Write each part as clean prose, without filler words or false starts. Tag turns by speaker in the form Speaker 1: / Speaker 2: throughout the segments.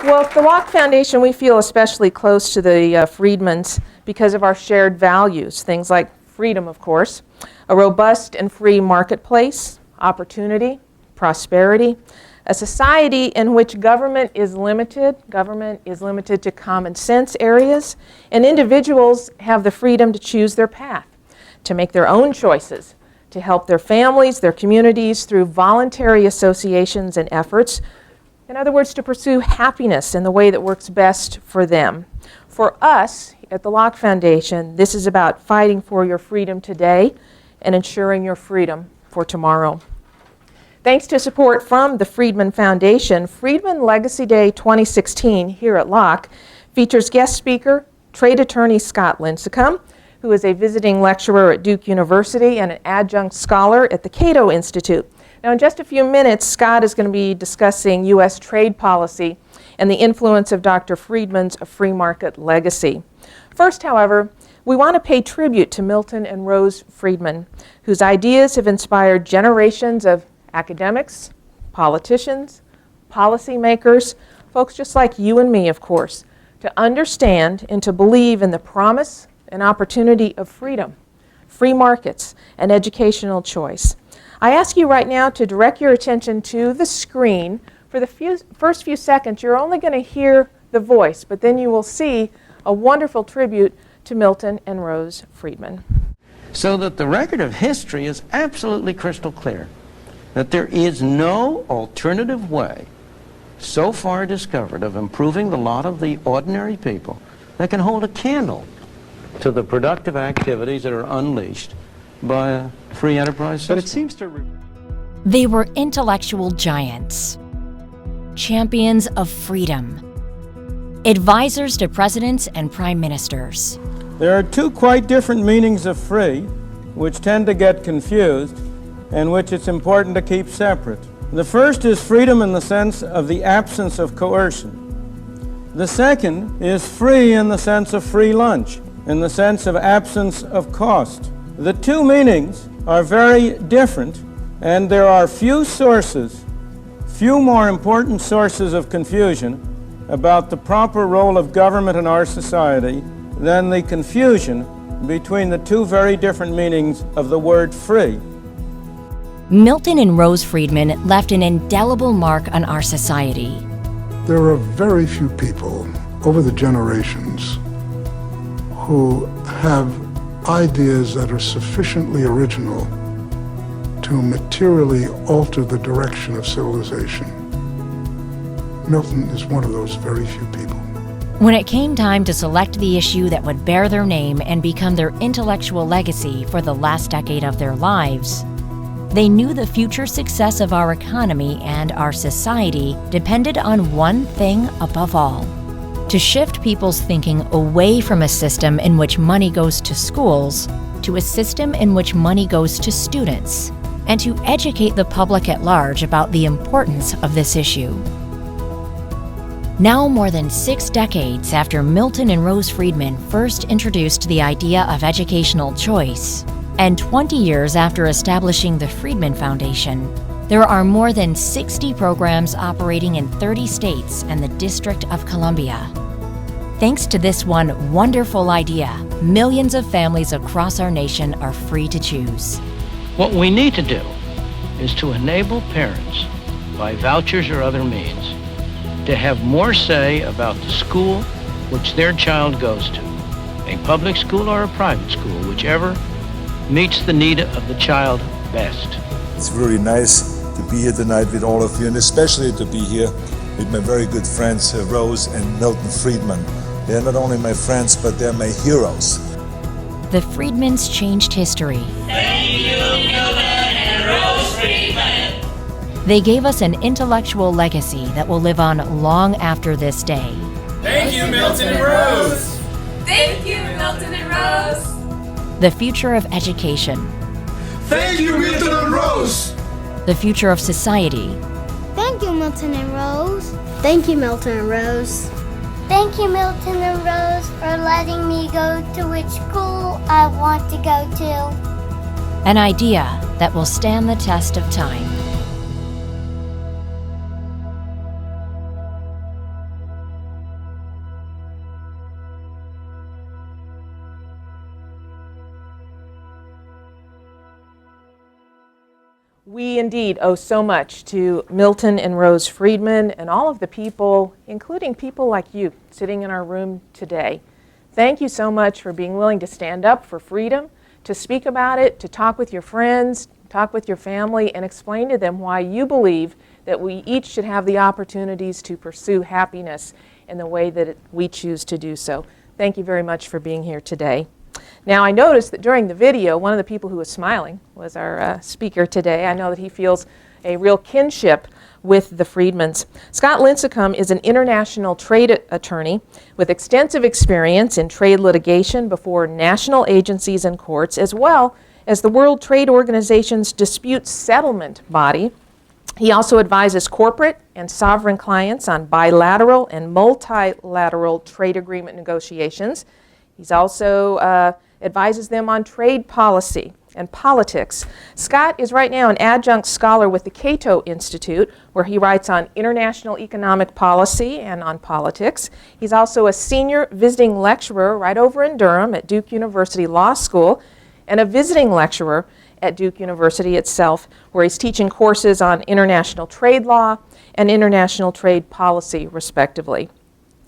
Speaker 1: Well, at the Locke Foundation, we feel especially close to the Friedmans because of our shared values, things like freedom, of course, a robust and free marketplace, opportunity, prosperity, a society in which government is limited to common sense areas, and individuals have the freedom to choose their path, to make their own choices, to help their families, their communities through voluntary associations and efforts. In other words, to pursue happiness in the way that works best for them. For us at the Locke Foundation, this is about fighting for your freedom today and ensuring your freedom for tomorrow. Thanks to support from the Friedman Foundation, Friedman Legacy Day 2016 here at Locke features guest speaker, trade attorney Scott Lincicome, who is a visiting lecturer at Duke University and an adjunct scholar at the Cato Institute. Now, in just a few minutes, Scott is going to be discussing U.S. trade policy and the influence of Dr. Friedman's free market legacy. First, however, we want to pay tribute to Milton and Rose Friedman, whose ideas have inspired generations of academics, politicians, policymakers, folks just like you and me, of course, to understand and to believe in the promise and opportunity of freedom, free markets, and educational choice. I ask you right now to direct your attention to the screen. For the first few seconds, you're only going to hear the voice, but then you will see a wonderful tribute to Milton and Rose Friedman.
Speaker 2: So that the record of history is absolutely crystal clear, that there is no alternative way so far discovered of improving the lot of the ordinary people that can hold a candle to the productive activities that are unleashed by a free enterprise system. But it seems to...
Speaker 3: They were intellectual giants, champions of freedom, advisors to presidents and prime ministers.
Speaker 4: There are two quite different meanings of free, which tend to get confused, and which it's important to keep separate. The first is freedom in the sense of the absence of coercion. The second is free in the sense of free lunch, in the sense of absence of cost. The two meanings are very different, and there are few more important sources of confusion about the proper role of government in our society than the confusion between the two very different meanings of the word free.
Speaker 3: Milton and Rose Friedman left an indelible mark on our society.
Speaker 5: There are very few people over the generations who have ideas that are sufficiently original to materially alter the direction of civilization. Milton is one of those very few people.
Speaker 3: When it came time to select the issue that would bear their name and become their intellectual legacy for the last decade of their lives, they knew the future success of our economy and our society depended on one thing above all: to shift people's thinking away from a system in which money goes to schools to a system in which money goes to students, and to educate the public at large about the importance of this issue. Now, more than 6 decades after Milton and Rose Friedman first introduced the idea of educational choice, and 20 years after establishing the Friedman Foundation, there are more than 60 programs operating in 30 states and the District of Columbia. Thanks to this one wonderful idea, millions of families across our nation are free to choose.
Speaker 2: What we need to do is to enable parents, by vouchers or other means, to have more say about the school which their child goes to, a public school or a private school, whichever meets the need of the child best.
Speaker 6: It's really nice to be here tonight with all of you, and especially to be here with my very good friends Rose and Milton Friedman. They're not only my friends, but they're my heroes.
Speaker 3: The Friedmans changed history.
Speaker 7: Thank you, Milton and Rose Friedman.
Speaker 3: They gave us an intellectual legacy that will live on long after this day.
Speaker 7: Thank you, Milton and Rose. Thank you, Milton and Rose.
Speaker 3: The future of education.
Speaker 7: Thank you, Milton and Rose.
Speaker 3: The future of society.
Speaker 8: Thank you, Milton and Rose. Thank you, Milton and Rose.
Speaker 9: Thank you, Milton and Rose, for letting me go to which school I want to go to.
Speaker 3: An idea that will stand the test of time.
Speaker 1: We indeed owe so much to Milton and Rose Friedman and all of the people, including people like you, sitting in our room today. Thank you so much for being willing to stand up for freedom, to speak about it, to talk with your friends, talk with your family, and explain to them why you believe that we each should have the opportunities to pursue happiness in the way that we choose to do so. Thank you very much for being here today. Now, I noticed that during the video, one of the people who was smiling was our speaker today. I know that he feels a real kinship with the Friedmans. Scott Lincicome is an international trade attorney with extensive experience in trade litigation before national agencies and courts, as well as the World Trade Organization's dispute settlement body. He also advises corporate and sovereign clients on bilateral and multilateral trade agreement negotiations. He's also advises them on trade policy and politics. Scott is right now an adjunct scholar with the Cato Institute, where he writes on international economic policy and on politics. He's also a senior visiting lecturer right over in Durham at Duke University Law School, and a visiting lecturer at Duke University itself, where he's teaching courses on international trade law and international trade policy, respectively.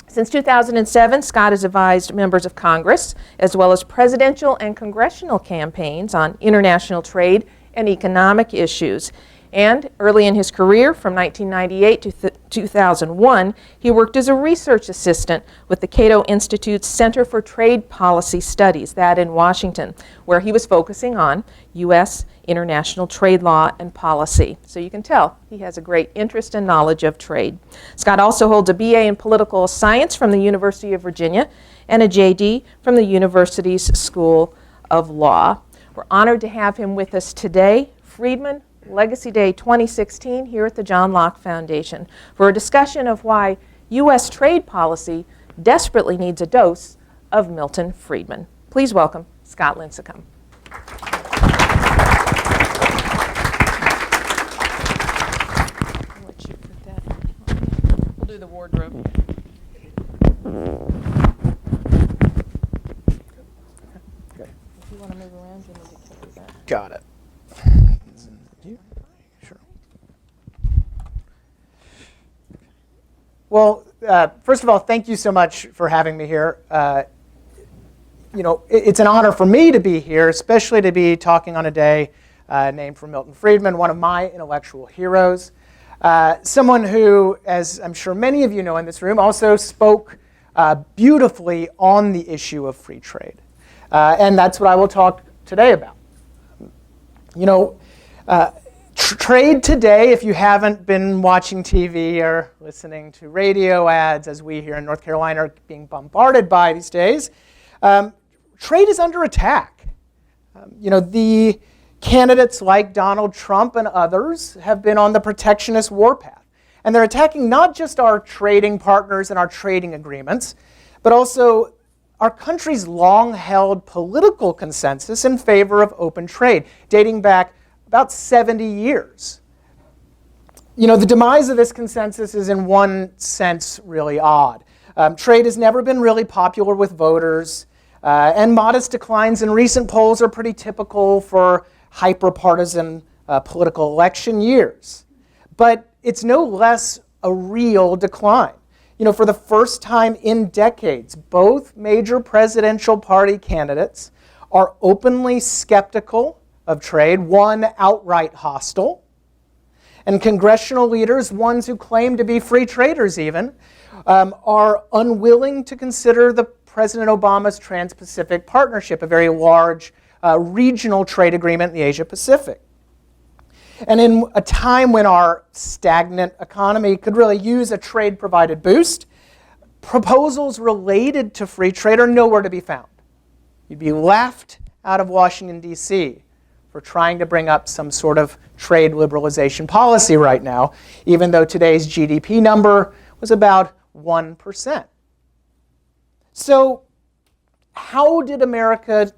Speaker 1: Since 2007, Scott has advised members of Congress, as well as presidential and congressional campaigns on international trade and economic issues. And early in his career, from 1998 to 2001, he worked as a research assistant with the Cato Institute's Center for Trade Policy Studies, that in Washington, where he was focusing on U.S. international trade law and policy. So you can tell he has a great interest and knowledge of trade. Scott also holds a BA in political science from the University of Virginia and a JD from the university's School of Law. We're honored to have him with us today. Friedman Legacy Day 2016 here at the John Locke Foundation for a discussion of why U.S. trade policy desperately needs a dose of Milton Friedman. Please welcome Scott Lincicome. We'll do the wardrobe.
Speaker 10: Okay.
Speaker 1: If you want to move around, you need to carry that.
Speaker 10: Got it. Sure. Well, first of all, thank you so much for having me here. It's an honor for me to be here, especially to be talking on a day named for Milton Friedman, one of my intellectual heroes. Someone who, as I'm sure many of you know in this room, also spoke beautifully on the issue of free trade. And that's what I will talk today about. Trade today, if you haven't been watching TV or listening to radio ads, as we here in North Carolina are being bombarded by these days, trade is under attack. The candidates like Donald Trump and others have been on the protectionist warpath. And they're attacking not just our trading partners and our trading agreements, but also our country's long-held political consensus in favor of open trade, dating back about 70 years. The demise of this consensus is in one sense really odd. Trade has never been really popular with voters, and modest declines in recent polls are pretty typical for hyper-partisan political election years. But it's no less a real decline. For the first time in decades, both major presidential party candidates are openly skeptical of trade, one outright hostile. And congressional leaders, ones who claim to be free traders even, are unwilling to consider the President Obama's Trans-Pacific Partnership, a very large regional trade agreement in the Asia-Pacific. And in a time when our stagnant economy could really use a trade-provided boost, proposals related to free trade are nowhere to be found. You'd be laughed out of Washington, D.C. for trying to bring up some sort of trade liberalization policy right now, even though today's GDP number was about 1%. So how did America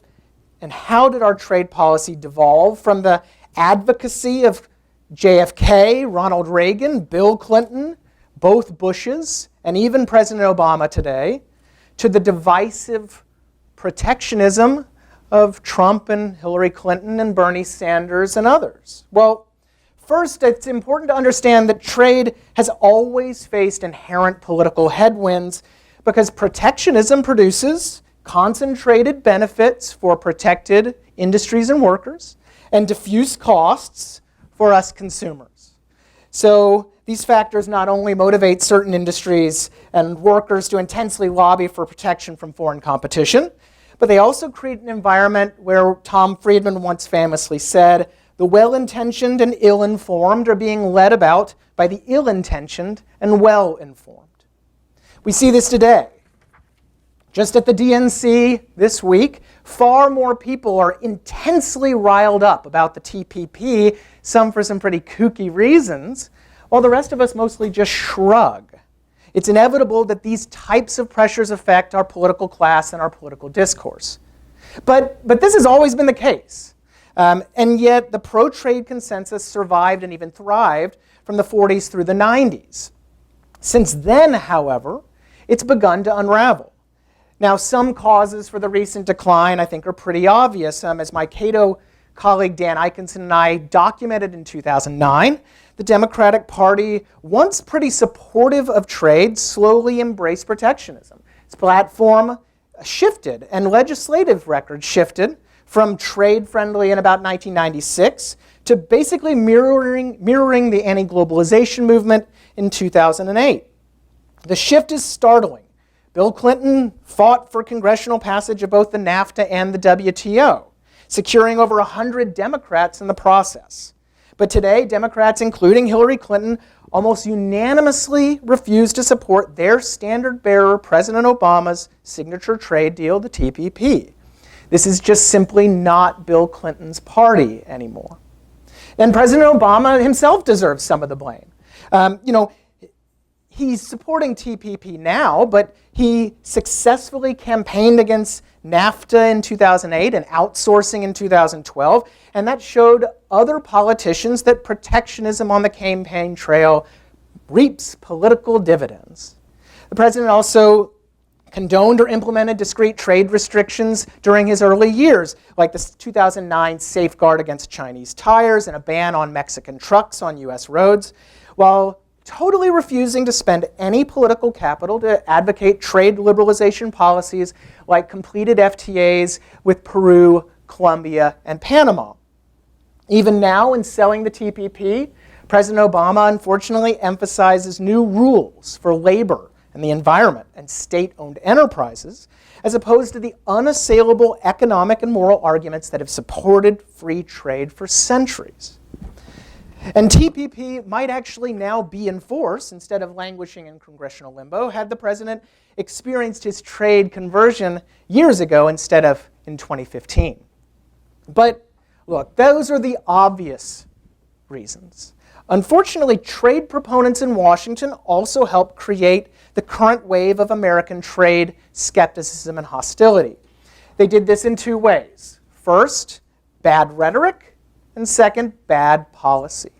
Speaker 10: and how did our trade policy devolve from the advocacy of JFK, Ronald Reagan, Bill Clinton, both Bushes, and even President Obama today, to the divisive protectionism of Trump and Hillary Clinton and Bernie Sanders and others? Well, First, it's important to understand that trade has always faced inherent political headwinds because protectionism produces concentrated benefits for protected industries and workers and diffuse costs for us consumers. So these factors not only motivate certain industries and workers to intensely lobby for protection from foreign competition, but they also create an environment where Tom Friedman once famously said, the well-intentioned and ill-informed are being led about by the ill-intentioned and well-informed. We see this today. Just at the DNC this week, far more people are intensely riled up about the TPP, some for some pretty kooky reasons, while the rest of us mostly just shrug. It's inevitable that these types of pressures affect our political class and our political discourse. But this has always been the case. And yet the pro-trade consensus survived and even thrived from the 40s through the 90s. Since then, however, it's begun to unravel. Now, some causes for the recent decline, I think, are pretty obvious. As my Cato colleague Dan Eichenson and I documented in 2009, the Democratic Party, once pretty supportive of trade, slowly embraced protectionism. Its platform shifted, and legislative record shifted from trade-friendly in about 1996 to basically mirroring the anti-globalization movement in 2008. The shift is startling. Bill Clinton fought for congressional passage of both the NAFTA and the WTO, securing over 100 Democrats in the process. But today, Democrats, including Hillary Clinton, almost unanimously refuse to support their standard bearer, President Obama's signature trade deal, the TPP. This is just simply not Bill Clinton's party anymore. And President Obama himself deserves some of the blame. He's supporting TPP now, but he successfully campaigned against NAFTA in 2008 and outsourcing in 2012, and that showed other politicians that protectionism on the campaign trail reaps political dividends. The president also condoned or implemented discrete trade restrictions during his early years, like the 2009 safeguard against Chinese tires and a ban on Mexican trucks on US roads, while totally refusing to spend any political capital to advocate trade liberalization policies like completed FTAs with Peru, Colombia, and Panama. Even now, in selling the TPP, President Obama unfortunately emphasizes new rules for labor and the environment and state-owned enterprises, as opposed to the unassailable economic and moral arguments that have supported free trade for centuries. And TPP might actually now be in force instead of languishing in congressional limbo had the president experienced his trade conversion years ago instead of in 2015. But look, those are the obvious reasons. Unfortunately, trade proponents in Washington also help create the current wave of American trade skepticism and hostility. They did this in two ways. First, bad rhetoric, and second, bad policy.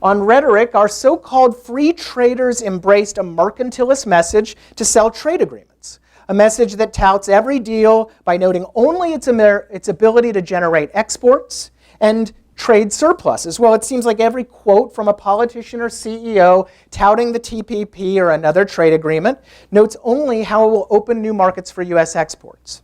Speaker 10: On rhetoric, our so-called free traders embraced a mercantilist message to sell trade agreements, a message that touts every deal by noting only its ability to generate exports and trade surpluses. Well, it seems like every quote from a politician or CEO touting the TPP or another trade agreement notes only how it will open new markets for US exports.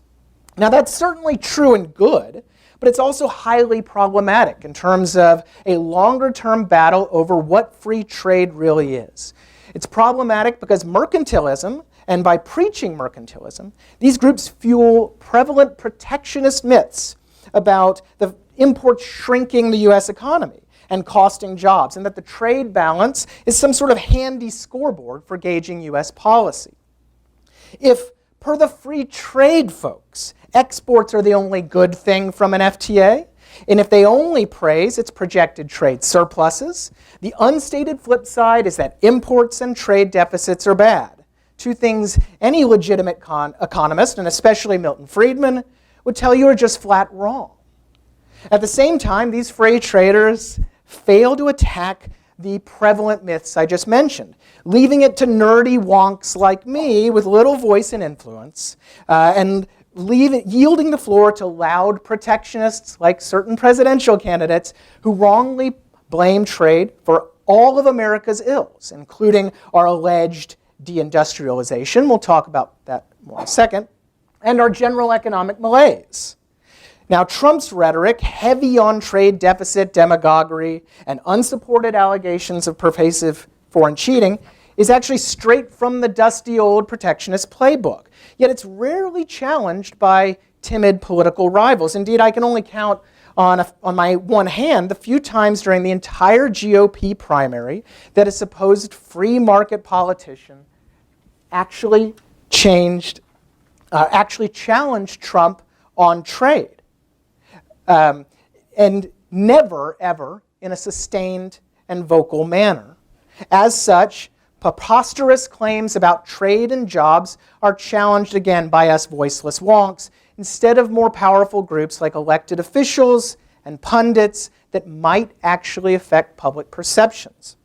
Speaker 10: Now, that's certainly true and good, but it's also highly problematic in terms of a longer-term battle over what free trade really is. It's problematic because mercantilism, and by preaching mercantilism, these groups fuel prevalent protectionist myths about the imports shrinking the US economy and costing jobs, and that the trade balance is some sort of handy scoreboard for gauging US policy. If, per the free trade folks, exports are the only good thing from an FTA, and if they only praise its projected trade surpluses, the unstated flip side is that imports and trade deficits are bad. Two things any legitimate economist, and especially Milton Friedman, would tell you are just flat wrong. At the same time, these free traders fail to attack the prevalent myths I just mentioned, leaving it to nerdy wonks like me with little voice and influence, and yielding the floor to loud protectionists like certain presidential candidates who wrongly blame trade for all of America's ills, including our alleged deindustrialization, we'll talk about that more in a second, and our general economic malaise. Now, Trump's rhetoric, heavy on trade deficit demagoguery and unsupported allegations of pervasive foreign cheating, is actually straight from the dusty old protectionist playbook. Yet it's rarely challenged by timid political rivals. Indeed, I can only count on my one hand the few times during the entire GOP primary that a supposed free market politician actually challenged Trump on trade. And never, ever in a sustained and vocal manner. As such, preposterous claims about trade and jobs are challenged again by us voiceless wonks, instead of more powerful groups like elected officials and pundits that might actually affect public perceptions.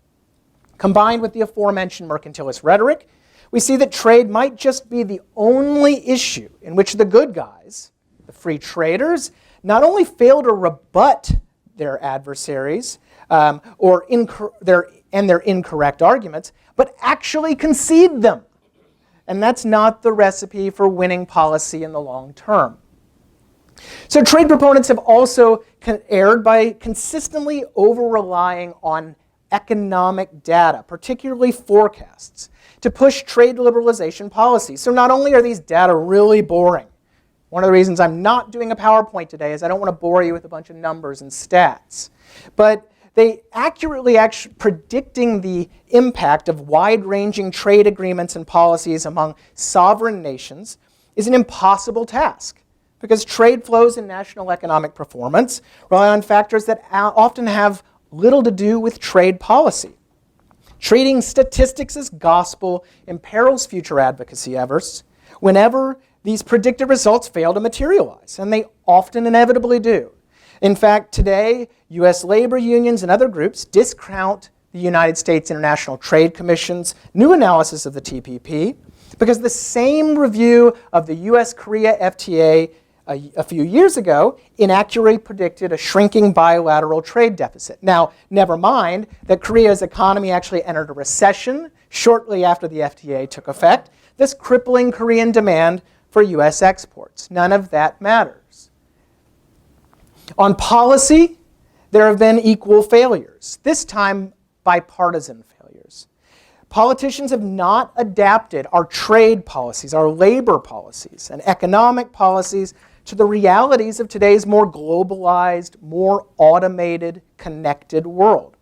Speaker 10: Combined with the aforementioned mercantilist rhetoric, we see that trade might just be the only issue in which the good guys, the free traders, not only fail to rebut their adversaries their incorrect arguments, but actually concede them. And that's not the recipe for winning policy in the long term. So trade proponents have also erred by consistently over-relying on economic data, particularly forecasts, to push trade liberalization policies. So not only are these data really boring, one of the reasons I'm not doing a PowerPoint today is I don't want to bore you with a bunch of numbers and stats, but they accurately predicting the impact of wide-ranging trade agreements and policies among sovereign nations is an impossible task, because trade flows and national economic performance rely on factors that often have little to do with trade policy. Treating statistics as gospel imperils future advocacy efforts whenever these predicted results fail to materialize, and they often inevitably do. In fact, today, U.S. labor unions and other groups discount the United States International Trade Commission's new analysis of the TPP because the same review of the U.S.-Korea FTA a few years ago inaccurately predicted a shrinking bilateral trade deficit. Now, never mind that Korea's economy actually entered a recession shortly after the FTA took effect, thus crippling Korean demand for U.S. exports. None of that matters. On policy, there have been equal failures, this time bipartisan failures. Politicians have not adapted our trade policies, our labor policies, and economic policies to the realities of today's more globalized, more automated, connected world.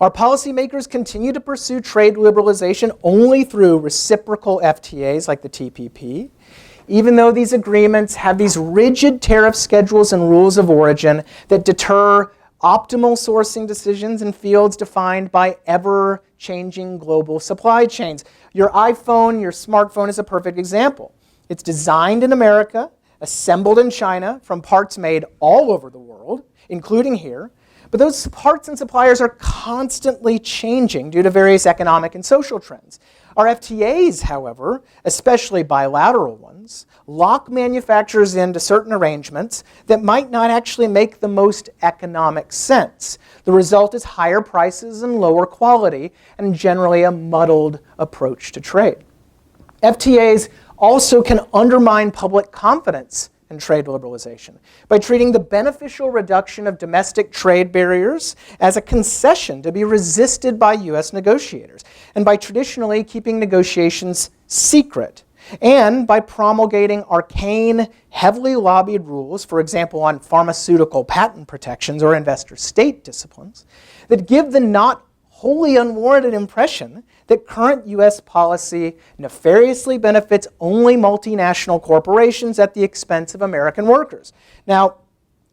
Speaker 10: Our policymakers continue to pursue trade liberalization only through reciprocal FTAs like the TPP, even though these agreements have these rigid tariff schedules and rules of origin that deter optimal sourcing decisions in fields defined by ever-changing global supply chains. Your iPhone, your smartphone is a perfect example. It's designed in America, assembled in China from parts made all over the world, including here, but those parts and suppliers are constantly changing due to various economic and social trends. Our FTAs, however, especially bilateral ones, lock manufacturers into certain arrangements that might not actually make the most economic sense. The result is higher prices and lower quality, and generally a muddled approach to trade. FTAs also can undermine public confidence in trade liberalization by treating the beneficial reduction of domestic trade barriers as a concession to be resisted by U.S. negotiators, and by traditionally keeping negotiations secret, and by promulgating arcane, heavily lobbied rules, for example on pharmaceutical patent protections or investor state disciplines, that give the not wholly unwarranted impression that current U.S. policy nefariously benefits only multinational corporations at the expense of American workers. Now,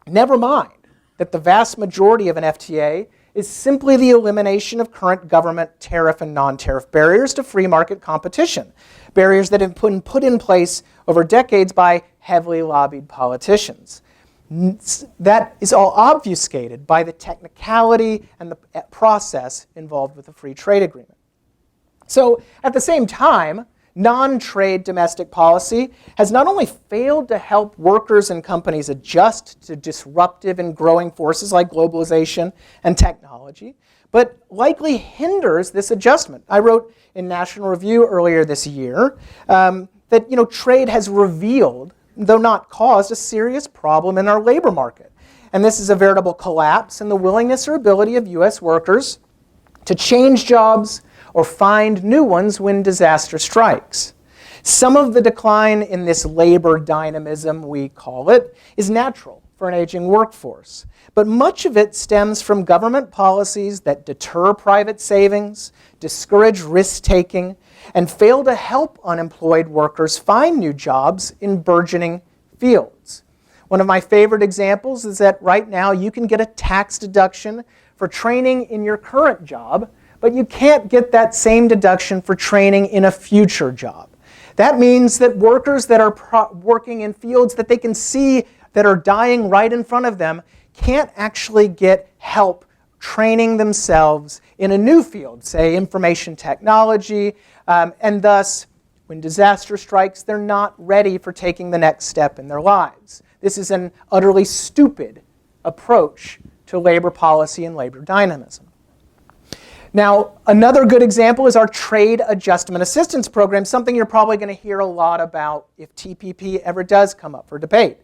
Speaker 10: never mind that the vast majority of an FTA is simply the elimination of current government tariff and non-tariff barriers to free market competition, barriers that have been put in place over decades by heavily lobbied politicians. That is all obfuscated by the technicality and the process involved with the free trade agreement. So at the same time, non-trade domestic policy has not only failed to help workers and companies adjust to disruptive and growing forces like globalization and technology, but likely hinders this adjustment. I wrote in National Review earlier this year that trade has revealed, though not caused, a serious problem in our labor market. And this is a veritable collapse in the willingness or ability of U.S. workers to change jobs or find new ones when disaster strikes. Some of the decline in this labor dynamism, we call it, is natural for an aging workforce. But much of it stems from government policies that deter private savings, discourage risk-taking, and fail to help unemployed workers find new jobs in burgeoning fields. One of my favorite examples is that right now you can get a tax deduction for training in your current job, but you can't get that same deduction for training in a future job. That means that workers that are working in fields that they can see that are dying right in front of them can't actually get help training themselves in a new field, say information technology, and thus, when disaster strikes, they're not ready for taking the next step in their lives. This is an utterly stupid approach to labor policy and labor dynamism. Now, another good example is our Trade Adjustment Assistance Program, something you're probably going to hear a lot about if TPP ever does come up for debate.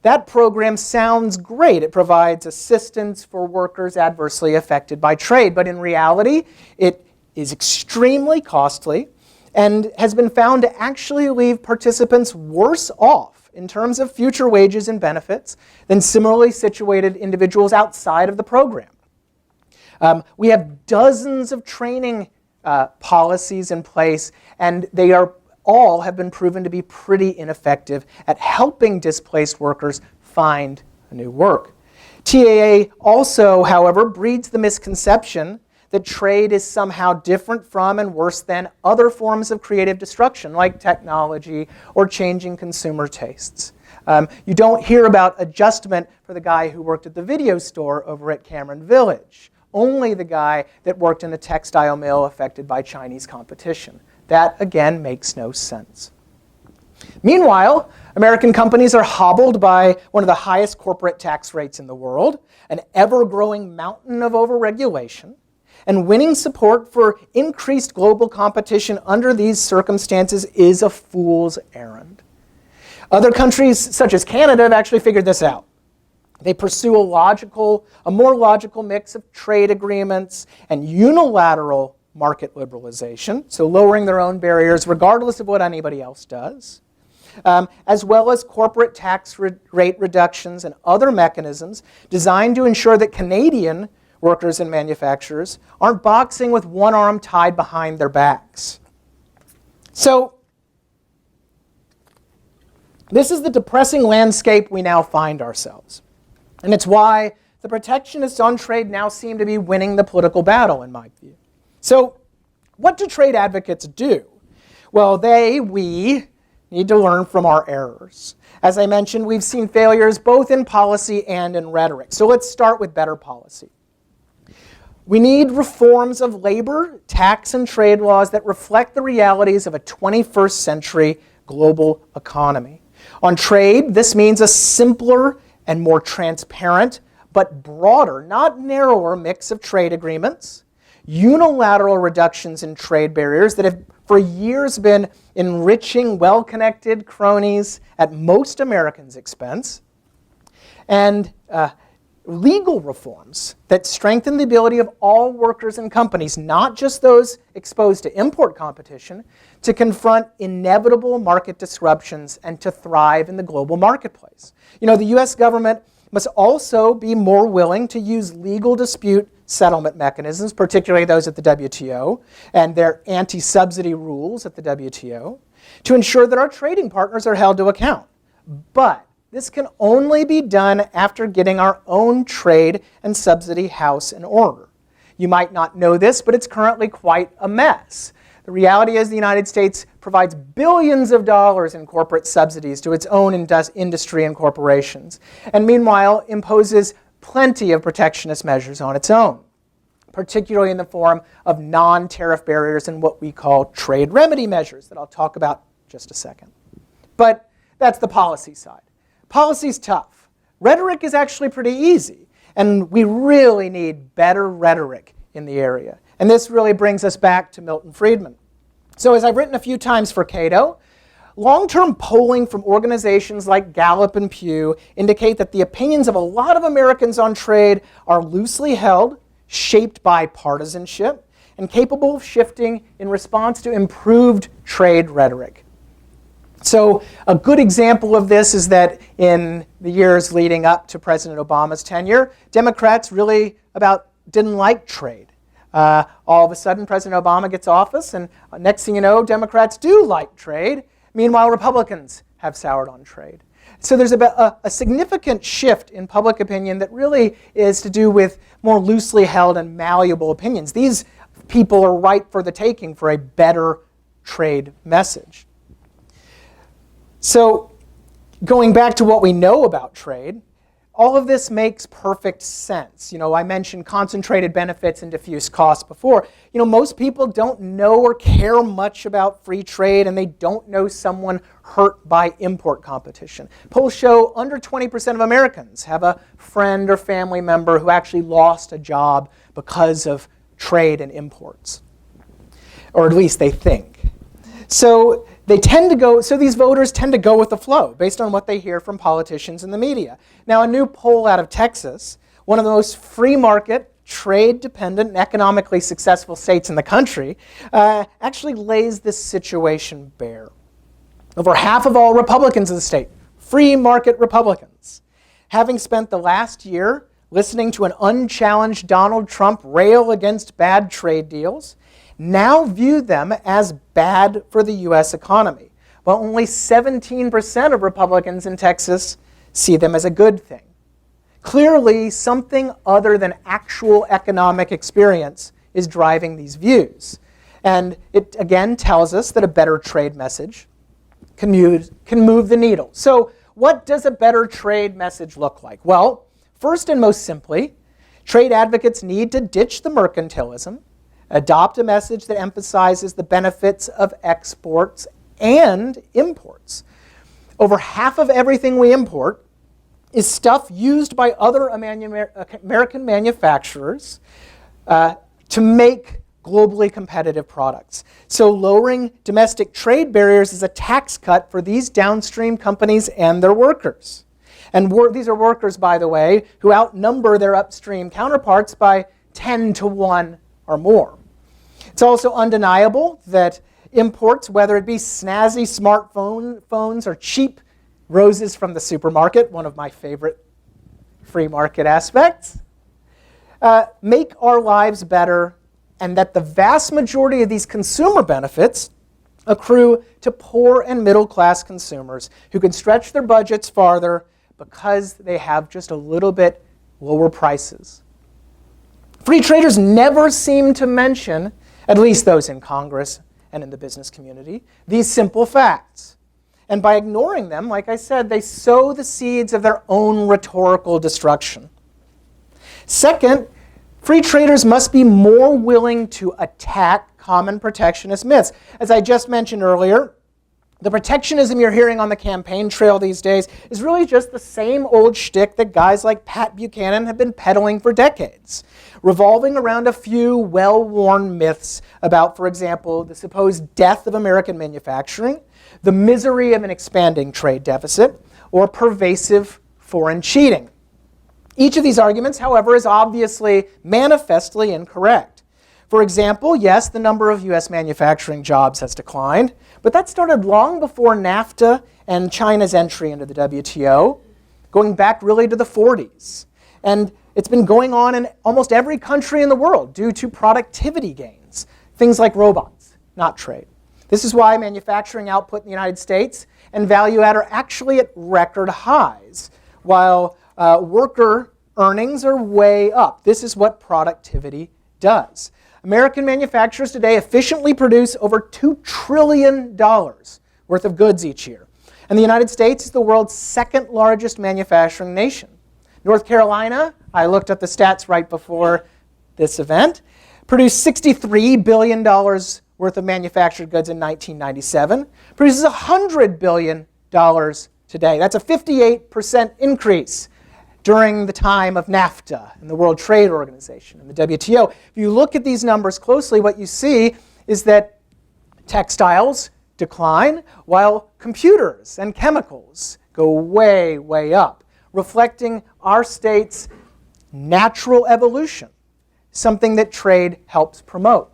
Speaker 10: That program sounds great. It provides assistance for workers adversely affected by trade, but in reality, it is extremely costly and has been found to actually leave participants worse off in terms of future wages and benefits than similarly situated individuals outside of the program. We have dozens of training policies in place, and they all have been proven to be pretty ineffective at helping displaced workers find new work. TAA also, however, breeds the misconception that trade is somehow different from and worse than other forms of creative destruction, like technology or changing consumer tastes. You don't hear about adjustment for the guy who worked at the video store over at Cameron Village. Only the guy that worked in a textile mill affected by Chinese competition. That, again, makes no sense. Meanwhile, American companies are hobbled by one of the highest corporate tax rates in the world, an ever-growing mountain of overregulation, and winning support for increased global competition under these circumstances is a fool's errand. Other countries, such as Canada, have actually figured this out. They pursue a more logical mix of trade agreements and unilateral market liberalization, so lowering their own barriers regardless of what anybody else does, as well as corporate tax rate reductions and other mechanisms designed to ensure that Canadian workers and manufacturers aren't boxing with one arm tied behind their backs. So, this is the depressing landscape we now find ourselves. And it's why the protectionists on trade now seem to be winning the political battle, in my view. So, what do trade advocates do? Well, we need to learn from our errors. As I mentioned, we've seen failures both in policy and in rhetoric. So let's start with better policy. We need reforms of labor, tax, and trade laws that reflect the realities of a 21st century global economy. On trade, this means a simpler and more transparent, but broader, not narrower, mix of trade agreements, unilateral reductions in trade barriers that have for years been enriching well-connected cronies at most Americans' expense, and legal reforms that strengthen the ability of all workers and companies, not just those exposed to import competition, to confront inevitable market disruptions and to thrive in the global marketplace. The U.S. government must also be more willing to use legal dispute settlement mechanisms, particularly those at the WTO, and their anti-subsidy rules at the WTO, to ensure that our trading partners are held to account. But this can only be done after getting our own trade and subsidy house in order. You might not know this, but it's currently quite a mess. The reality is the United States provides billions of dollars in corporate subsidies to its own industry and corporations, and meanwhile imposes plenty of protectionist measures on its own. particularly in the form of non-tariff barriers and what we call trade remedy measures that I'll talk about in just a second. But that's the policy side. Policy's tough. Rhetoric is actually pretty easy, and we really need better rhetoric in the area. And this really brings us back to Milton Friedman. So as I've written a few times for Cato, long-term polling from organizations like Gallup and Pew indicate that the opinions of a lot of Americans on trade are loosely held, shaped by partisanship, and capable of shifting in response to improved trade rhetoric. So a good example of this is that in the years leading up to President Obama's tenure, Democrats really didn't like trade. All of a sudden, President Obama gets office, and next thing you know, Democrats do like trade. Meanwhile, Republicans have soured on trade. So there's a significant shift in public opinion that really is to do with more loosely held and malleable opinions. These people are ripe for the taking for a better trade message. So going back to what we know about trade, all of this makes perfect sense. I mentioned concentrated benefits and diffuse costs before. Most people don't know or care much about free trade, and they don't know someone hurt by import competition. Polls show under 20% of Americans have a friend or family member who actually lost a job because of trade and imports, or at least they think. So these voters tend to go with the flow based on what they hear from politicians and the media. Now, a new poll out of Texas, one of the most free market, trade-dependent, and economically successful states in the country, actually lays this situation bare. Over half of all Republicans in the state, free market Republicans, having spent the last year listening to an unchallenged Donald Trump rail against bad trade deals, now view them as bad for the U.S. economy, while only 17% of Republicans in Texas see them as a good thing. Clearly, something other than actual economic experience is driving these views. And it, again, tells us that a better trade message can move the needle. So what does a better trade message look like? Well, first and most simply, trade advocates need to ditch the mercantilism, adopt a message that emphasizes the benefits of exports and imports. Over half of everything we import is stuff used by other American manufacturers to make globally competitive products. So lowering domestic trade barriers is a tax cut for these downstream companies and their workers. And these are workers, by the way, who outnumber their upstream counterparts by 10 to 1 or more. It's also undeniable that imports, whether it be snazzy smartphones or cheap roses from the supermarket, one of my favorite free market aspects, make our lives better, and that the vast majority of these consumer benefits accrue to poor and middle-class consumers who can stretch their budgets farther because they have just a little bit lower prices. Free traders never seem to mention, at least those in Congress and in the business community, these simple facts. And by ignoring them, like I said, they sow the seeds of their own rhetorical destruction. Second, free traders must be more willing to attack common protectionist myths. As I just mentioned earlier, the protectionism you're hearing on the campaign trail these days is really just the same old shtick that guys like Pat Buchanan have been peddling for decades, revolving around a few well-worn myths about, for example, the supposed death of American manufacturing, the misery of an expanding trade deficit, or pervasive foreign cheating. Each of these arguments, however, is obviously manifestly incorrect. For example, yes, the number of U.S. manufacturing jobs has declined, but that started long before NAFTA and China's entry into the WTO, going back really to the 40s. And it's been going on in almost every country in the world due to productivity gains, things like robots, not trade. This is why manufacturing output in the United States and value add are actually at record highs, while worker earnings are way up. This is what productivity does. American manufacturers today efficiently produce over $2 trillion worth of goods each year. And the United States is the world's second largest manufacturing nation. North Carolina, I looked up the stats right before this event, produced $63 billion worth of manufactured goods in 1997, produces $100 billion today. That's a 58% increase during the time of NAFTA and the World Trade Organization and the WTO. If you look at these numbers closely, what you see is that textiles decline while computers and chemicals go way, way up, reflecting our state's natural evolution, something that trade helps promote.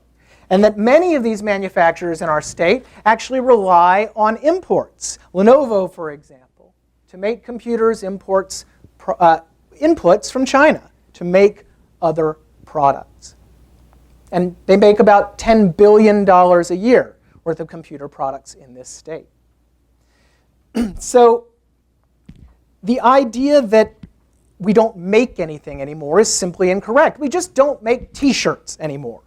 Speaker 10: And that many of these manufacturers in our state actually rely on imports. Lenovo, for example, to make computers imports inputs from China to make other products. And they make about $10 billion a year worth of computer products in this state. So the idea that we don't make anything anymore is simply incorrect. We just don't make t-shirts anymore.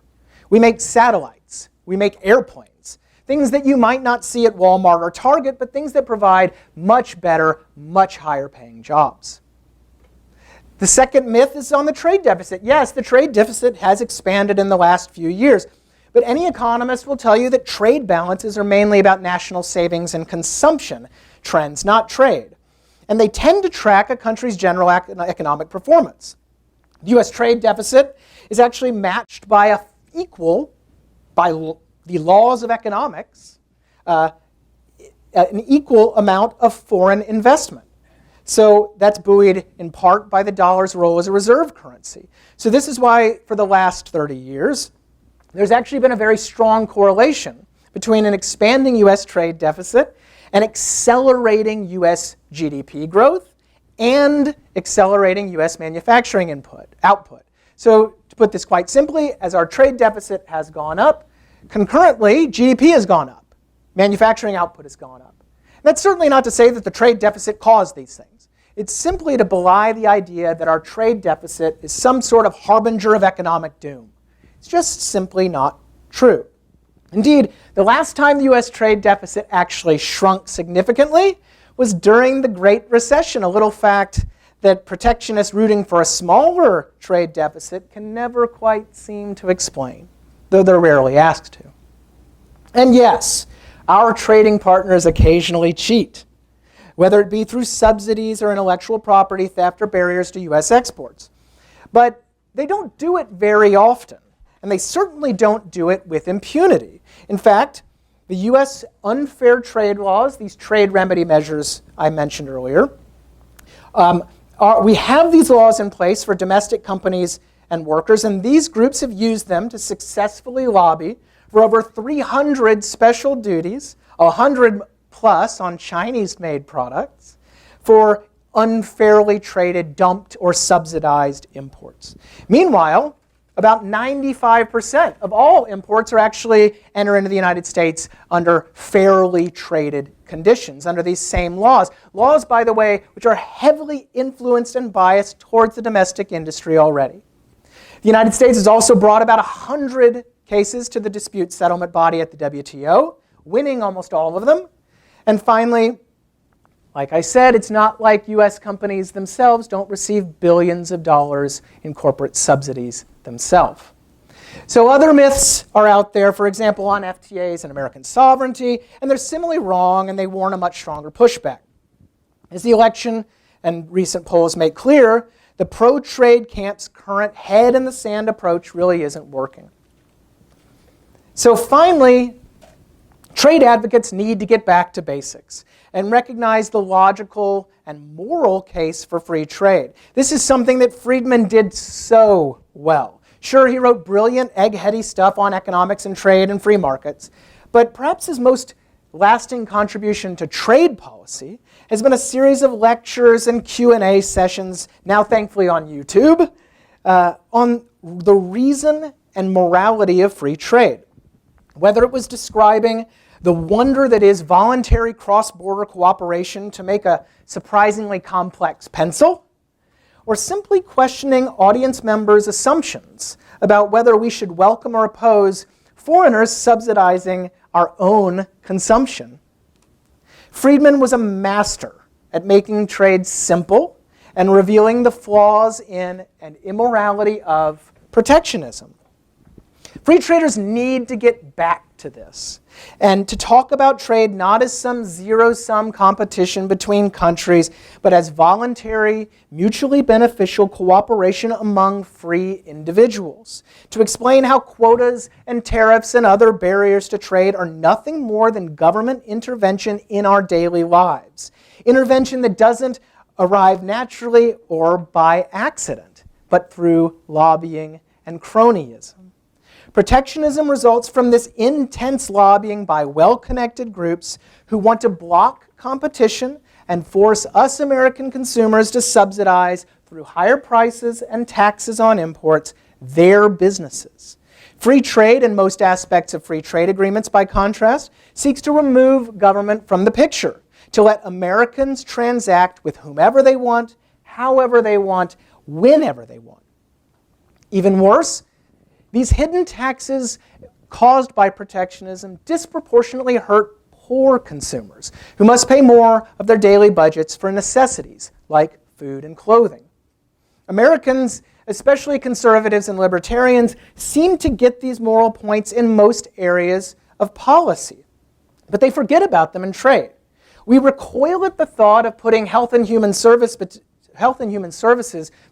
Speaker 10: We make satellites. We make airplanes. Things that you might not see at Walmart or Target, but things that provide much better, much higher paying jobs. The second myth is on the trade deficit. Yes, the trade deficit has expanded in the last few years, but any economist will tell you that trade balances are mainly about national savings and consumption trends, not trade. And they tend to track a country's general economic performance. The U.S. trade deficit is actually matched by the laws of economics, an equal amount of foreign investment. So that's buoyed in part by the dollar's role as a reserve currency. So this is why for the last 30 years, there's actually been a very strong correlation between an expanding U.S. trade deficit and accelerating U.S. GDP growth and accelerating U.S. manufacturing output. So to put this quite simply, as our trade deficit has gone up, concurrently GDP has gone up. Manufacturing output has gone up. And that's certainly not to say that the trade deficit caused these things. It's simply to belie the idea that our trade deficit is some sort of harbinger of economic doom. It's just simply not true. Indeed, the last time the U.S. trade deficit actually shrunk significantly was during the Great Recession, a little fact that protectionists rooting for a smaller trade deficit can never quite seem to explain, though they're rarely asked to. And yes, our trading partners occasionally cheat, whether it be through subsidies or intellectual property theft or barriers to U.S. exports. But they don't do it very often, and they certainly don't do it with impunity. In fact, the U.S. unfair trade laws, these trade remedy measures I mentioned earlier, we have these laws in place for domestic companies and workers, and these groups have used them to successfully lobby for over 300 special duties, 100 plus on Chinese-made products, for unfairly traded, dumped, or subsidized imports. Meanwhile, about 95% of all imports are actually enter into the United States under fairly traded conditions, under these same laws. Laws, by the way, which are heavily influenced and biased towards the domestic industry already. The United States has also brought about 100 cases to the dispute settlement body at the WTO, winning almost all of them. And finally, like I said, it's not like US companies themselves don't receive billions of dollars in corporate subsidies themselves. So other myths are out there, for example, on FTAs and American sovereignty, and they're similarly wrong, and they warrant a much stronger pushback. As the election and recent polls make clear, the pro-trade camp's current head-in-the-sand approach really isn't working. So finally, trade advocates need to get back to basics and recognize the logical and moral case for free trade. This is something that Friedman did so well. Sure, he wrote brilliant, egg-heady stuff on economics and trade and free markets, but perhaps his most lasting contribution to trade policy has been a series of lectures and Q&A sessions, now thankfully on YouTube, on the reason and morality of free trade. Whether it was describing the wonder that is voluntary cross-border cooperation to make a surprisingly complex pencil, or simply questioning audience members' assumptions about whether we should welcome or oppose foreigners subsidizing our own consumption. Friedman was a master at making trade simple and revealing the flaws in and immorality of protectionism. Free traders need to get back to this and to talk about trade not as some zero-sum competition between countries, but as voluntary, mutually beneficial cooperation among free individuals. To explain how quotas and tariffs and other barriers to trade are nothing more than government intervention in our daily lives. Intervention that doesn't arrive naturally or by accident, but through lobbying and cronyism. Protectionism results from this intense lobbying by well-connected groups who want to block competition and force us American consumers to subsidize, through higher prices and taxes on imports, their businesses. Free trade, and most aspects of free trade agreements, by contrast, seeks to remove government from the picture, to let Americans transact with whomever they want, however they want, whenever they want. Even worse, these hidden taxes caused by protectionism disproportionately hurt poor consumers who must pay more of their daily budgets for necessities like food and clothing. Americans, especially conservatives and libertarians, seem to get these moral points in most areas of policy, but they forget about them in trade. We recoil at the thought of putting health and human services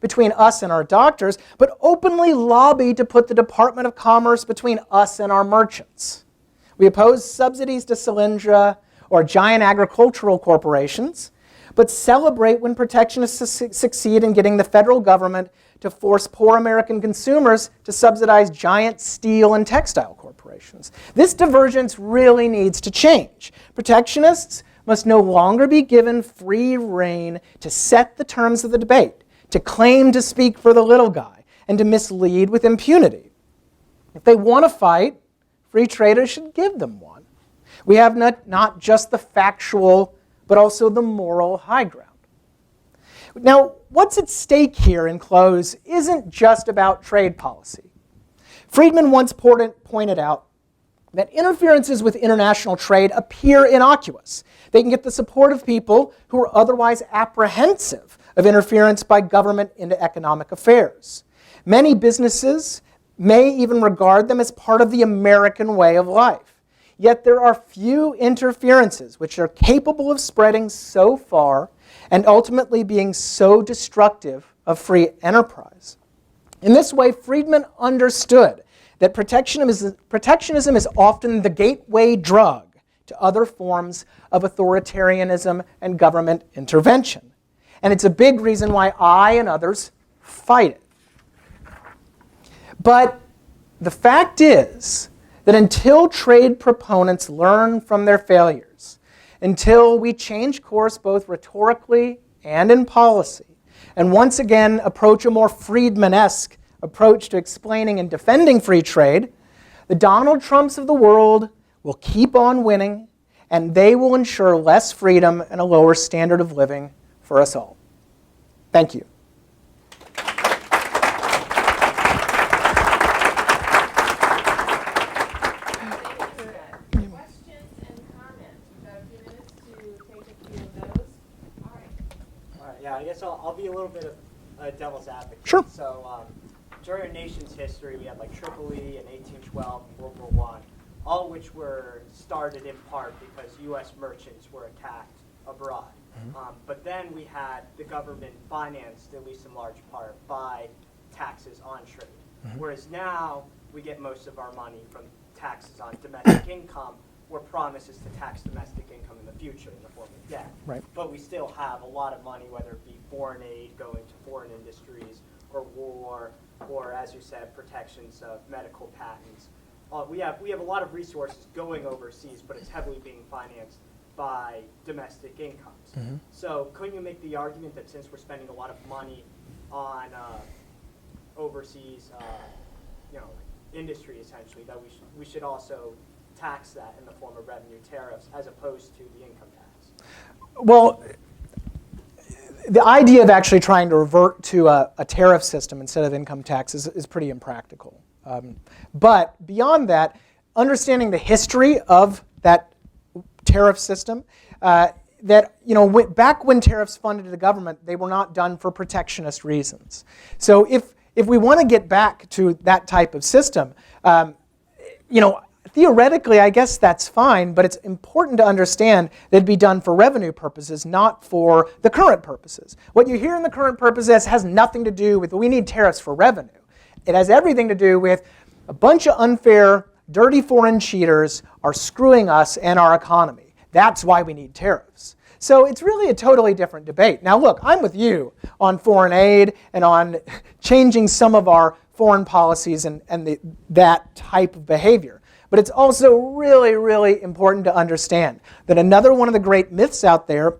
Speaker 10: between us and our doctors, but openly lobby to put the Department of Commerce between us and our merchants. We oppose subsidies to Solyndra or giant agricultural corporations, but celebrate when protectionists succeed in getting the federal government to force poor American consumers to subsidize giant steel and textile corporations. This divergence really needs to change. Protectionists must no longer be given free rein to set the terms of the debate, to claim to speak for the little guy, and to mislead with impunity. If they want to fight, free traders should give them one. We have not just the factual, but also the moral high ground. Now, what's at stake here, in close, isn't just about trade policy. Friedman once pointed out that interferences with international trade appear innocuous. They can get the support of people who are otherwise apprehensive of interference by government into economic affairs. Many businesses may even regard them as part of the American way of life. Yet there are few interferences which are capable of spreading so far and ultimately being so destructive of free enterprise. In this way, Friedman understood that protectionism is often the gateway drug to other forms of authoritarianism and government intervention. And it's a big reason why I and others fight it. But the fact is that until trade proponents learn from their failures, until we change course both rhetorically and in policy, and once again approach a more Friedman-esque approach to explaining and defending free trade, the Donald Trumps of the world will keep on winning, and they will ensure less freedom and a lower standard of living for us all. Thank you.
Speaker 11: I guess I'll be a little bit of a devil's advocate.
Speaker 10: Sure.
Speaker 11: So during our nation's history, we had like Tripoli in 1812 and World War I, all of which were started in part because U.S. merchants were attacked abroad. But then we had the government financed, at least in large part, by taxes on trade. Whereas now we get most of our money from taxes on domestic income, or promises to tax domestic income in the future in the form of debt.
Speaker 10: Right.
Speaker 11: But we still have a lot of money, whether it be foreign aid going to foreign industries, or war, or as you said, protections of medical patents. We have a lot of resources going overseas, but it's heavily being financed by domestic incomes. So couldn't you make the argument that since we're spending a lot of money on overseas, industry essentially, that we should also tax that in the form of revenue tariffs as opposed to the income tax?
Speaker 10: Well, the idea of actually trying to revert to a tariff system instead of income tax is pretty impractical. But beyond that, understanding the history of that tariff system, back when tariffs funded the government, they were not done for protectionist reasons. So if if we want to get back to that type of system, theoretically, I guess that's fine, but it's important to understand that it'd be done for revenue purposes, not for the current purposes. What you hear in the current purposes has nothing to do with, we need tariffs for revenue. It has everything to do with a bunch of unfair, dirty foreign cheaters are screwing us and our economy. That's why we need tariffs. So it's really a totally different debate. Now look, I'm with you on foreign aid and on changing some of our foreign policies and that type of behavior. But it's also really, really important to understand that another one of the great myths out there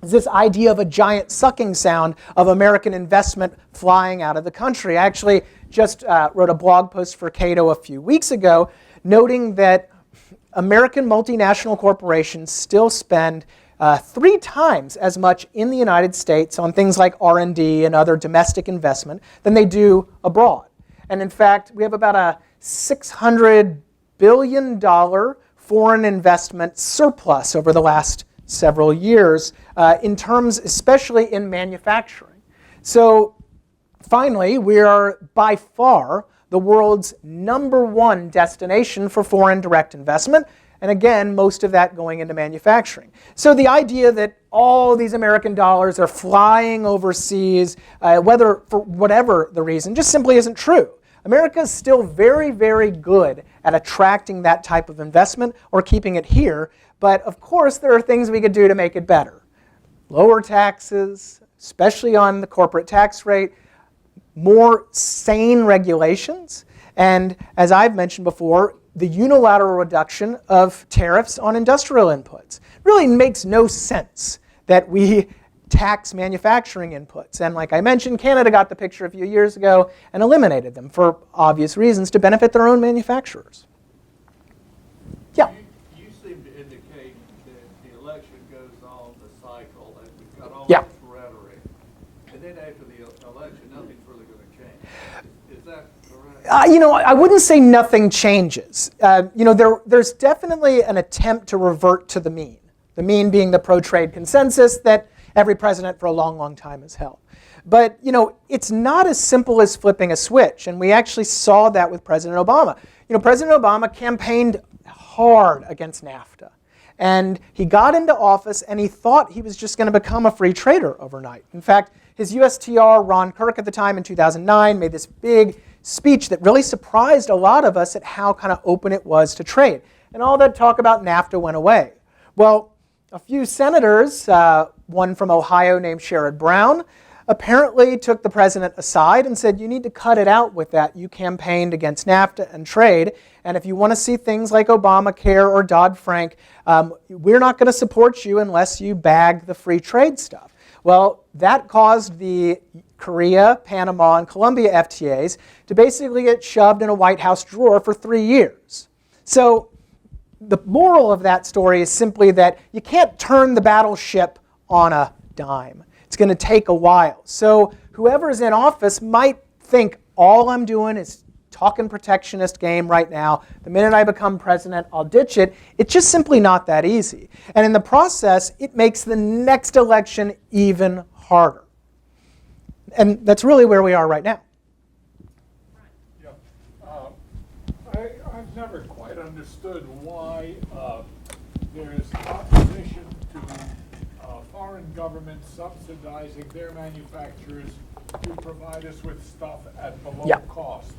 Speaker 10: is this idea of a giant sucking sound of American investment flying out of the country. I actually just wrote a blog post for Cato a few weeks ago noting that American multinational corporations still spend 3 times as much in the United States on things like R&D and other domestic investment than they do abroad. And in fact, we have about a $600 billion foreign investment surplus over the last several years in terms, especially in manufacturing. So finally, we are by far the world's #1 destination for foreign direct investment. And again, most of that going into manufacturing. So the idea that all these American dollars are flying overseas, whether for whatever the reason, just simply isn't true. America is still very, very good at attracting that type of investment or keeping it here. But of course, there are things we could do to make it better. Lower taxes, especially on the corporate tax rate, more sane regulations, and as I've mentioned before, the unilateral reduction of tariffs on industrial inputs. It really makes no sense that we tax manufacturing inputs. And like I mentioned, Canada got the picture a few years ago and eliminated them for obvious reasons to benefit their own manufacturers. Yeah?
Speaker 12: You seem to indicate that the election goes on the cycle and we've got all
Speaker 10: Yeah.
Speaker 12: this rhetoric. And then after the election, nothing's really going to change. Is that correct?
Speaker 10: I wouldn't say nothing changes. There's definitely an attempt to revert to the mean. The mean being the pro-trade consensus that every president for a long, long time has held. But, it's not as simple as flipping a switch, and we actually saw that with President Obama. President Obama campaigned hard against NAFTA, and he got into office and he thought he was just going to become a free trader overnight. In fact, his USTR, Ron Kirk at the time in 2009, made this big speech that really surprised a lot of us at how kind of open it was to trade. And all that talk about NAFTA went away. Well, a few senators, one from Ohio named Sherrod Brown, apparently took the president aside and said, you need to cut it out with that. You campaigned against NAFTA and trade, and if you want to see things like Obamacare or Dodd-Frank, we're not going to support you unless you bag the free trade stuff. Well, that caused the Korea, Panama, and Colombia FTAs to basically get shoved in a White House drawer for 3 years. So the moral of that story is simply that you can't turn the battleship on a dime. It's going to take a while. So whoever's in office might think, all I'm doing is talking protectionist game right now. The minute I become president, I'll ditch it. It's just simply not that easy. And in the process, it makes the next election even harder. And that's really where we are right now.
Speaker 12: I've never quite understood why there's opposition to foreign governments subsidizing their manufacturers to provide us with stuff at below cost.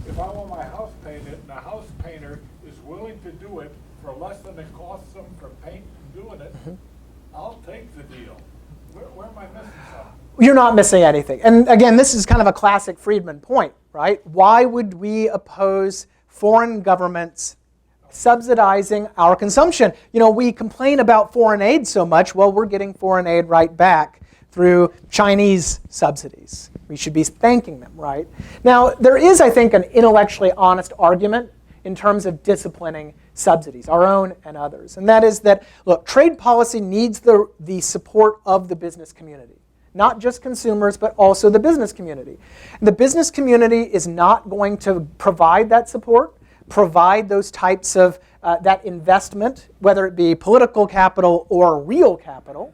Speaker 12: If I want my house painted and a house painter is willing to do it for less than it costs them for paint and doing it, I'll take the deal. Where am I missing something?
Speaker 10: You're not missing anything. And again, this is kind of a classic Friedman point, right? Why would we oppose foreign governments subsidizing our consumption? We complain about foreign aid so much. Well, we're getting foreign aid right back through Chinese subsidies. We should be thanking them, right? Now, there is, I think, an intellectually honest argument in terms of disciplining subsidies, our own and others. And that is that, look, trade policy needs the support of the business community. Not just consumers, but also the business community. The business community is not going to provide that support, provide those types of that investment, whether it be political capital or real capital,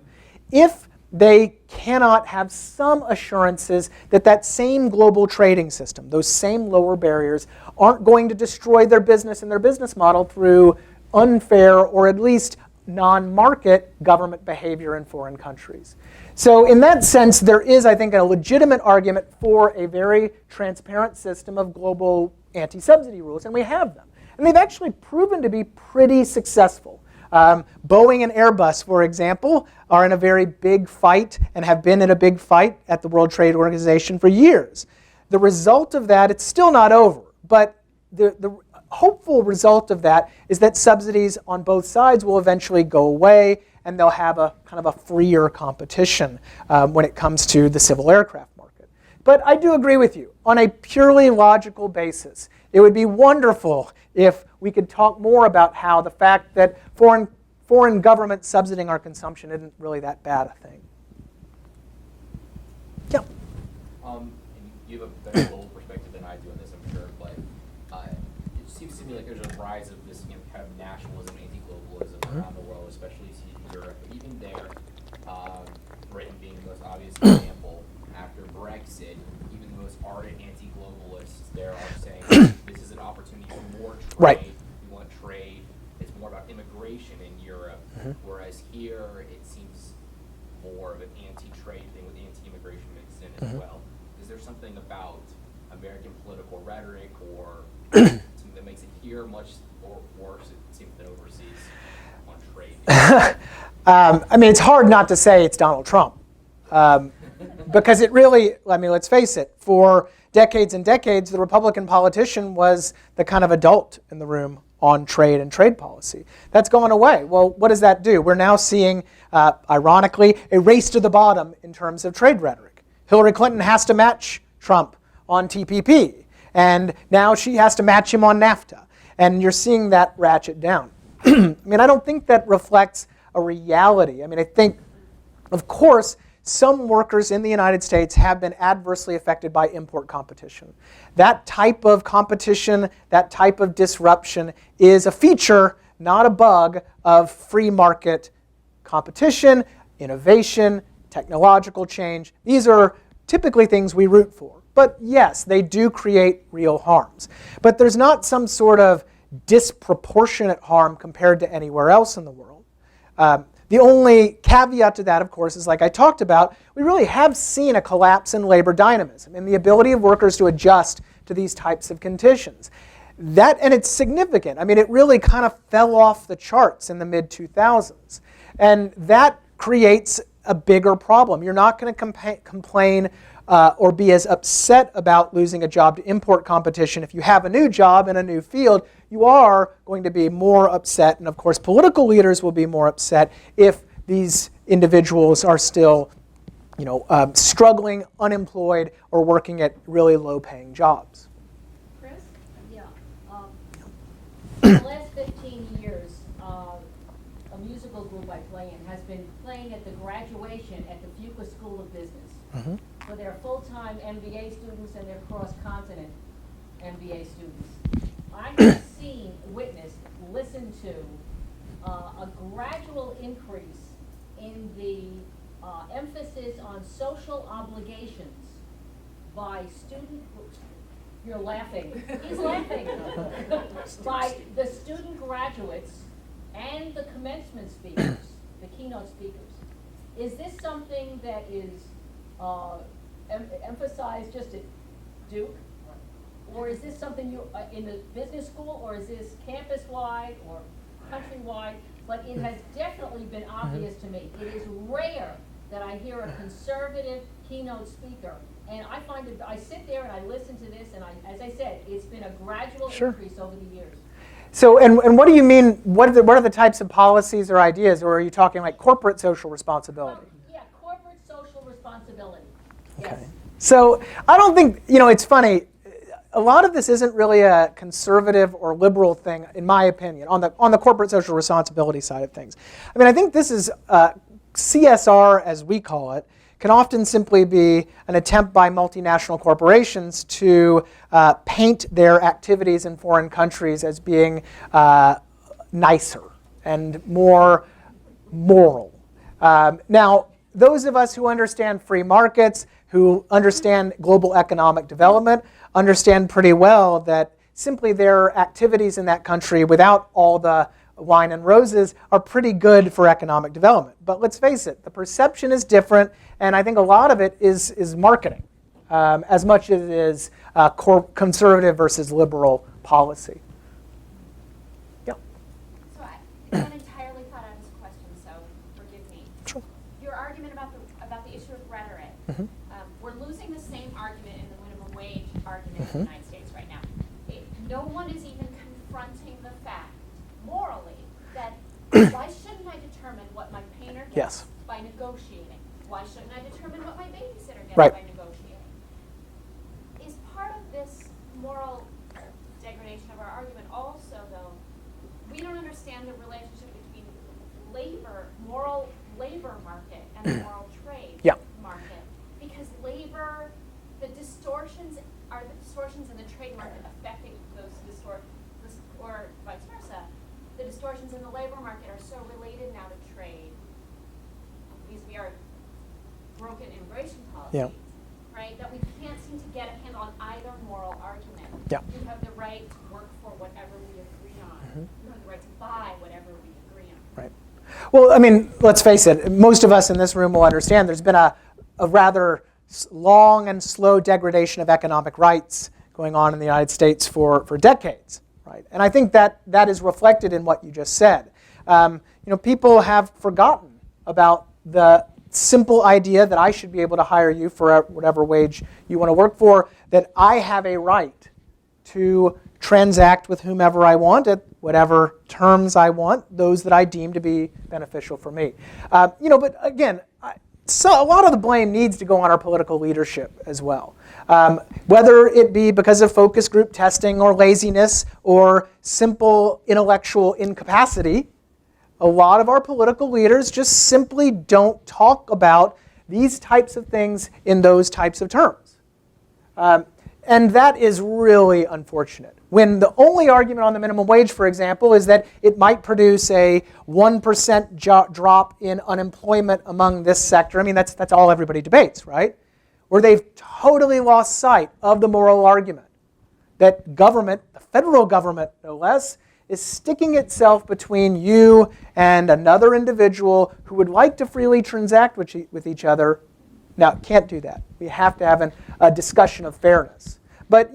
Speaker 10: if they cannot have some assurances that that same global trading system, those same lower barriers, aren't going to destroy their business and their business model through unfair or at least non-market government behavior in foreign countries. So in that sense, there is, I think, a legitimate argument for a very transparent system of global anti-subsidy rules, and we have them. And they've actually proven to be pretty successful. Boeing and Airbus, for example, are in a very big fight and have been in a big fight at the World Trade Organization for years. The result of that, it's still not over, but the hopeful result of that is that subsidies on both sides will eventually go away and they'll have a kind of a freer competition when it comes to the civil aircraft market. But I do agree with you. On a purely logical basis, it would be wonderful if we could talk more about how the fact that foreign governments subsidizing our consumption isn't really that bad a thing. Yeah.
Speaker 13: And you have a better global perspective than I do on this, I'm sure, but it seems to me like there's a rise of this kind of nationalism, anti-globalism around the world, especially in Europe. But even there, Britain being the most obvious example, after Brexit, even the most ardent anti-globalists there are saying this is an opportunity for more trade.
Speaker 10: Right.
Speaker 13: We want trade. It's more about immigration in Europe, whereas here it seems more of an anti-trade thing with anti-immigration mixed in as well. Is there something about American political rhetoric or something that makes it here much worse, it seems, than overseas on trade?
Speaker 10: I mean, it's hard not to say it's Donald Trump. Because it really, I mean, let's face it, for decades and decades, the Republican politician was the kind of adult in the room on trade and trade policy. That's going away. Well, what does that do? We're now seeing, ironically, a race to the bottom in terms of trade rhetoric. Hillary Clinton has to match Trump on TPP, and now she has to match him on NAFTA. And you're seeing that ratchet down. I mean, I don't think that reflects a reality. I mean, I think, of course, some workers in the United States have been adversely affected by import competition. That type of competition, that type of disruption is a feature, not a bug, of free market competition, innovation, technological change. These are typically things we root for. But yes, they do create real harms. But there's not some sort of disproportionate harm compared to anywhere else in the world. The only caveat to that, of course, is like I talked about, we really have seen a collapse in labor dynamism and the ability of workers to adjust to these types of conditions. That, and it's significant. I mean, it really kind of fell off the charts in the mid-2000s. And that creates a bigger problem. You're not going to complain or be as upset about losing a job to import competition if you have a new job in a new field. You are going to be more upset, and of course political leaders will be more upset if these individuals are still, struggling, unemployed, or working at really low-paying jobs.
Speaker 14: Chris? Yeah. In the last 15 years, a musical group I play in has been playing at the graduation at the Fuqua School of Business for their full-time MBA students and their cross-continent MBA students. I have seen, witnessed, listened to a gradual increase in the emphasis on social obligations by student groups. You're laughing. He's laughing. By the student graduates and the commencement speakers, the keynote speakers. Is this something that is emphasized just at Duke? Or is this something you in the business school, or is this campus-wide or countrywide? But it has definitely been obvious to me. It is rare that I hear a conservative keynote speaker, and I find it. I sit there and I listen to this, and as I said, it's been a gradual increase over the years.
Speaker 10: So, and what do you mean? What are the types of policies or ideas, or are you talking like corporate social responsibility?
Speaker 14: Yeah, corporate social responsibility.
Speaker 10: Okay. Yes. So I don't think it's funny. A lot of this isn't really a conservative or liberal thing, in my opinion, on the corporate social responsibility side of things. I mean, I think this is CSR, as we call it, can often simply be an attempt by multinational corporations to paint their activities in foreign countries as being nicer and more moral. Now, those of us who understand free markets, who understand global economic development, understand pretty well that simply their activities in that country without all the wine and roses are pretty good for economic development. But let's face it, the perception is different, and I think a lot of it is marketing, as much as it is conservative versus liberal policy. Yeah.
Speaker 15: So I haven't entirely thought out this question, so forgive me.
Speaker 10: Sure.
Speaker 15: Your argument about the issue of rhetoric.
Speaker 10: Mm-hmm.
Speaker 15: We're losing the same argument in the minimum wage argument in the United States right now. No one is even confronting the fact, morally, that why shouldn't I determine what my painter gets by negotiating? Why shouldn't I determine what my babysitter gets by negotiating? Is part of this moral degradation of our argument also, though, we don't understand the relationship between moral labor market and the moral trade market. Because labor, the distortions are the distortions in the trade market affecting those or vice versa. The distortions in the labor market are so related now to trade because we are broken immigration policies, right? That we can't seem to get a handle on either moral argument. You have the right to work for whatever we agree on. You have the right to buy whatever we agree on.
Speaker 10: Right. Well, I mean, let's face it. Most of us in this room will understand there's been a rather long and slow degradation of economic rights going on in the United States for decades, right? And I think that is reflected in what you just said. People have forgotten about the simple idea that I should be able to hire you for whatever wage you want to work for, that I have a right to transact with whomever I want at whatever terms I want, those that I deem to be beneficial for me. But again, so a lot of the blame needs to go on our political leadership as well. Whether it be because of focus group testing or laziness or simple intellectual incapacity, a lot of our political leaders just simply don't talk about these types of things in those types of terms. And that is really unfortunate. When the only argument on the minimum wage, for example, is that it might produce a 1% drop in unemployment among this sector. I mean, that's all everybody debates, right? Where they've totally lost sight of the moral argument that government, the federal government no less, is sticking itself between you and another individual who would like to freely transact with each other. Now, can't do that. We have to have a discussion of fairness. But,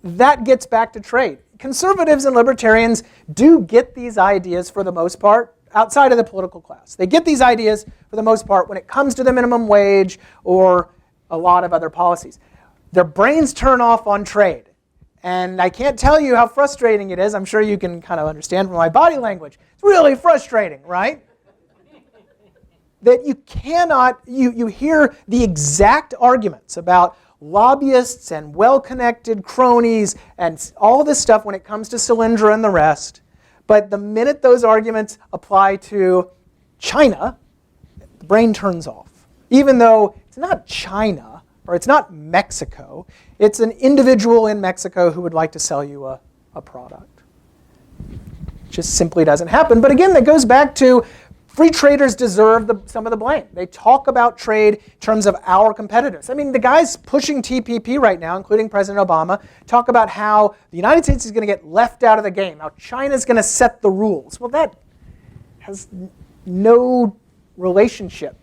Speaker 10: that gets back to trade. Conservatives and libertarians do get these ideas for the most part outside of the political class. They get these ideas for the most part when it comes to the minimum wage or a lot of other policies. Their brains turn off on trade. And I can't tell you how frustrating it is. I'm sure you can kind of understand from my body language. It's really frustrating, right? That you cannot, you hear the exact arguments about lobbyists and well-connected cronies and all this stuff when it comes to Solyndra and the rest. But the minute those arguments apply to China, the brain turns off. Even though it's not China or it's not Mexico, it's an individual in Mexico who would like to sell you a product. It just simply doesn't happen. But again, that goes back to free traders deserve some of the blame. They talk about trade in terms of our competitors. I mean, the guys pushing TPP right now, including President Obama, talk about how the United States is going to get left out of the game, how China's going to set the rules. Well, that has no relationship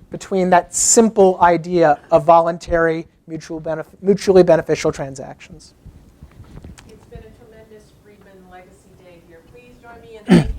Speaker 10: between that simple idea of voluntary, mutually beneficial transactions.
Speaker 1: It's been a tremendous Friedman Legacy Day here. Please join me in thanking